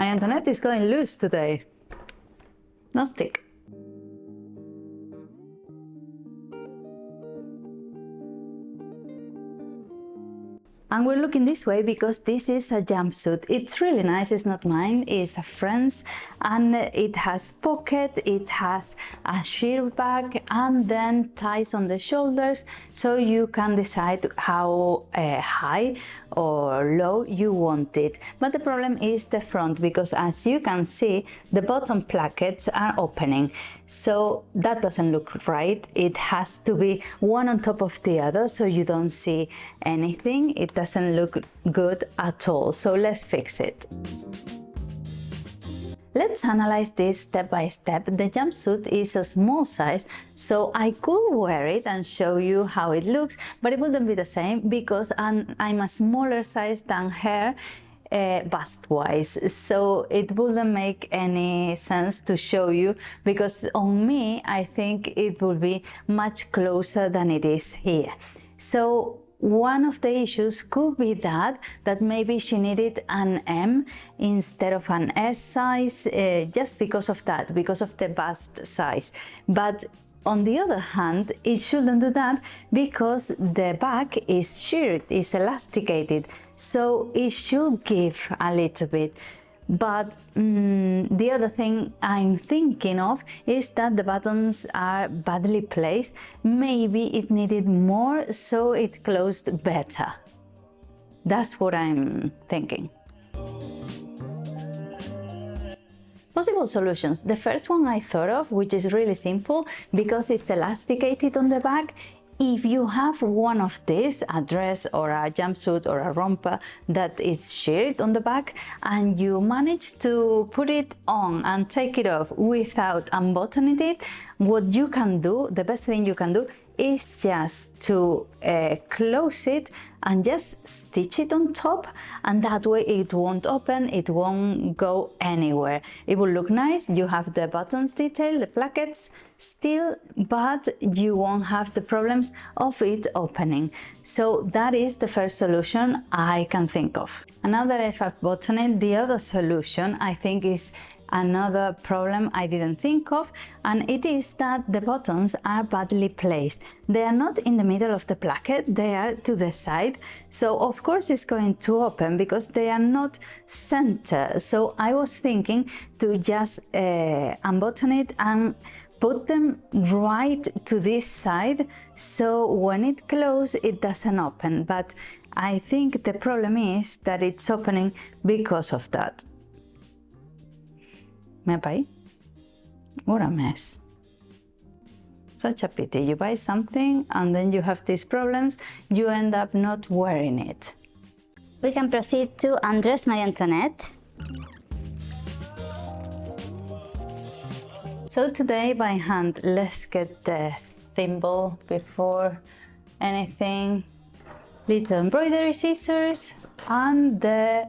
My Antoinette is going loose today. No stick. And we're looking this way because this is a jumpsuit. It's really nice, it's not mine, it's a friend's, and it has pocket, it has a sheer back and then ties on the shoulders, so you can decide how high or low you want it. But the problem is the front, because as you can see, the bottom plackets are opening. So that doesn't look right. It has to be one on top of the other so you don't see anything. It doesn't look good at all. So let's fix it. Let's analyze this step by step. The jumpsuit is a small size, so I could wear it and show you how it looks, but it wouldn't be the same because I'm a smaller size than her bust-wise, so it wouldn't make any sense to show you, because on me I think it will be much closer than it is here. So one of the issues could be that maybe she needed an M instead of an S size, just because of that, because of the bust size. But on the other hand, it shouldn't do that because the back is sheared, is elasticated, so it should give a little bit. But the other thing I'm thinking of is that the buttons are badly placed. Maybe it needed more, so it closed better. That's what I'm thinking. Possible solutions. The first one I thought of, which is really simple because it's elasticated on the back. If you have one of these, a dress or a jumpsuit or a romper that is sheared on the back, and you manage to put it on and take it off without unbuttoning it, what you can do, the best thing you can do, is just to close it and just stitch it on top, and that way it won't open, it won't go anywhere. It will look nice, you have the buttons detail, the plackets still, but you won't have the problems of it opening. So that is the first solution I can think of. And now that I've buttoned it, the other solution I think is another problem I didn't think of, and it is that the buttons are badly placed. They are not in the middle of the placket, they are to the side, so of course it's going to open because they are not center. So I was thinking to just unbutton it and put them right to this side, so when it closes it doesn't open, but I think the problem is that it's opening because of that. Me buy? What a mess. Such a pity. You buy something and then you have these problems, you end up not wearing it. We can proceed to undress Marie Antoinette. So today by hand, let's get the thimble before anything, little embroidery scissors and the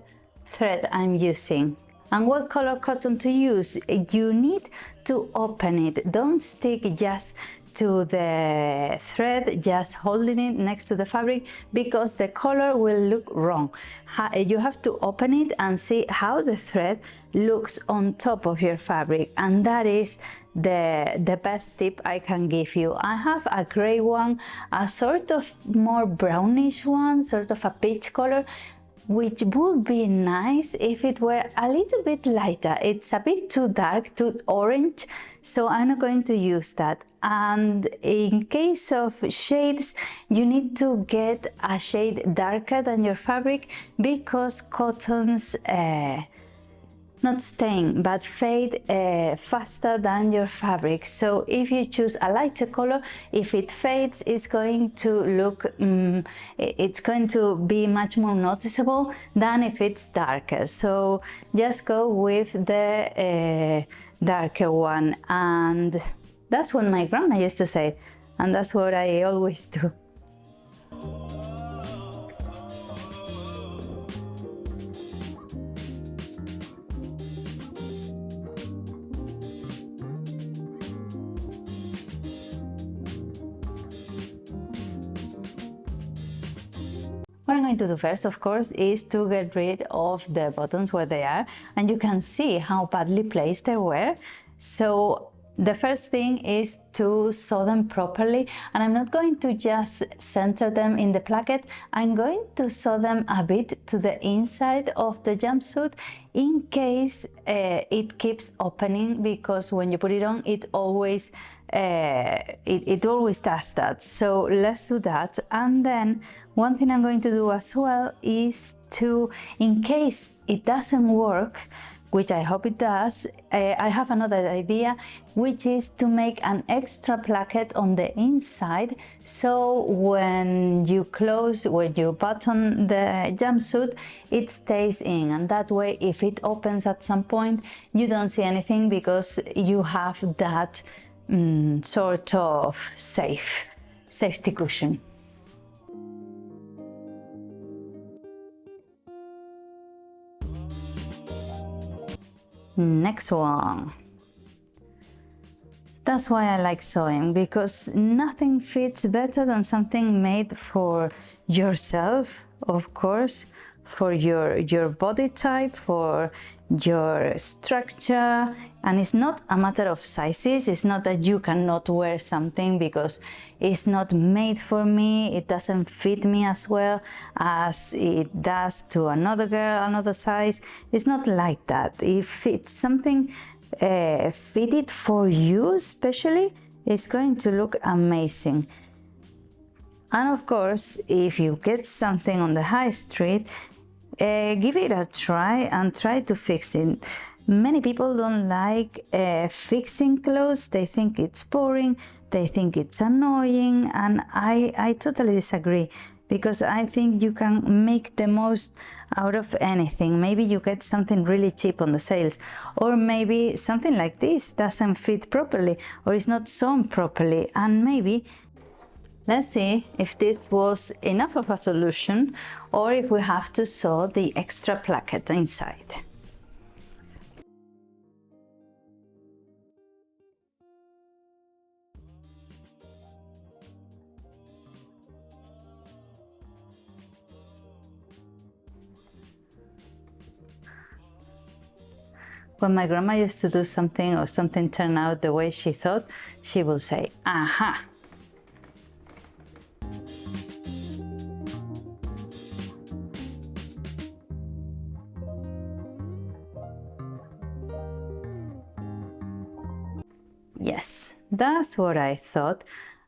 thread I'm using. And what color cotton to use? You need to open it. Don't stick just to the thread, just holding it next to the fabric, because the color will look wrong. You have to open it and see how the thread looks on top of your fabric, and that is the best tip I can give you. I have a gray one, a sort of more brownish one, sort of a peach color, which would be nice if it were a little bit lighter. It's a bit too dark, too orange, so I'm not going to use that. And in case of shades, you need to get a shade darker than your fabric, because cottons not stain but fade faster than your fabric. So if you choose a lighter color, if it fades, it's going to look it's going to be much more noticeable than if it's darker. So just go with the darker one, and that's what my grandma used to say, and that's what I always do. What I'm going to do first, of course, is to get rid of the buttons where they are, and you can see how badly placed they were. So the first thing is to sew them properly, and I'm not going to just center them in the placket. I'm going to sew them a bit to the inside of the jumpsuit in case it keeps opening, because when you put it on, it always does that. So let's do that. And then one thing I'm going to do as well is to, in case it doesn't work, which I hope it does, I have another idea, which is to make an extra placket on the inside, so when you button the jumpsuit, it stays in, and that way if it opens at some point, you don't see anything, because you have that sort of safety cushion. Next one. That's why I like sewing, because nothing fits better than something made for yourself, of course, for your body type, for your structure. And it's not a matter of sizes. It's not that you cannot wear something because it's not made for me, it doesn't fit me as well as it does to another girl, another size. It's not like that. If it's something fitted for you especially, it's going to look amazing. And of course, if you get something on the high street, give it a try and try to fix it. Many people don't like fixing clothes. They think it's boring, they think it's annoying, and I totally disagree, because I think you can make the most out of anything. Maybe you get something really cheap on the sales, or maybe something like this doesn't fit properly or is not sewn properly, and maybe let's see if this was enough of a solution or if we have to sew the extra placket inside. When my grandma used to do something or something turned out the way she thought, she would say, "Aha!" Yes, that's what I thought.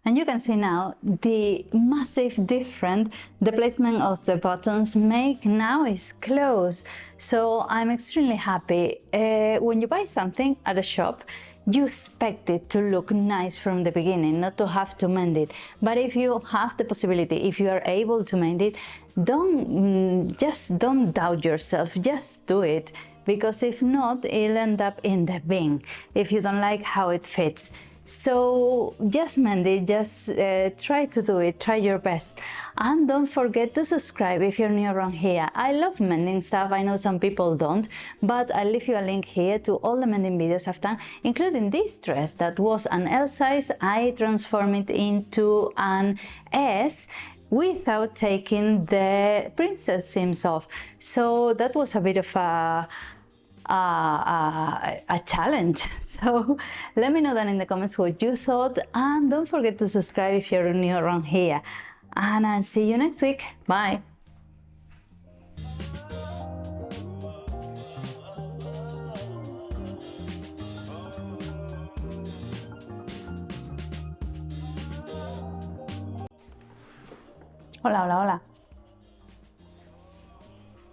And you can see now the massive difference the placement of the buttons make now is close. So I'm extremely happy. When you buy something at a shop, you expect it to look nice from the beginning, not to have to mend it. But if you have the possibility, if you are able to mend it, don't doubt yourself, just do it. Because if not, it'll end up in the bin if you don't like how it fits. So just mend it, just try to do it, try your best. And don't forget to subscribe if you're new around here. I love mending stuff, I know some people don't, but I'll leave you a link here to all the mending videos I've done, including this dress that was an L size. I transformed it into an S without taking the princess seams off. So that was a bit of a challenge. So let me know down in the comments what you thought, and don't forget to subscribe if you're new around here, and I'll see you next week. Bye. Hola, hola, hola.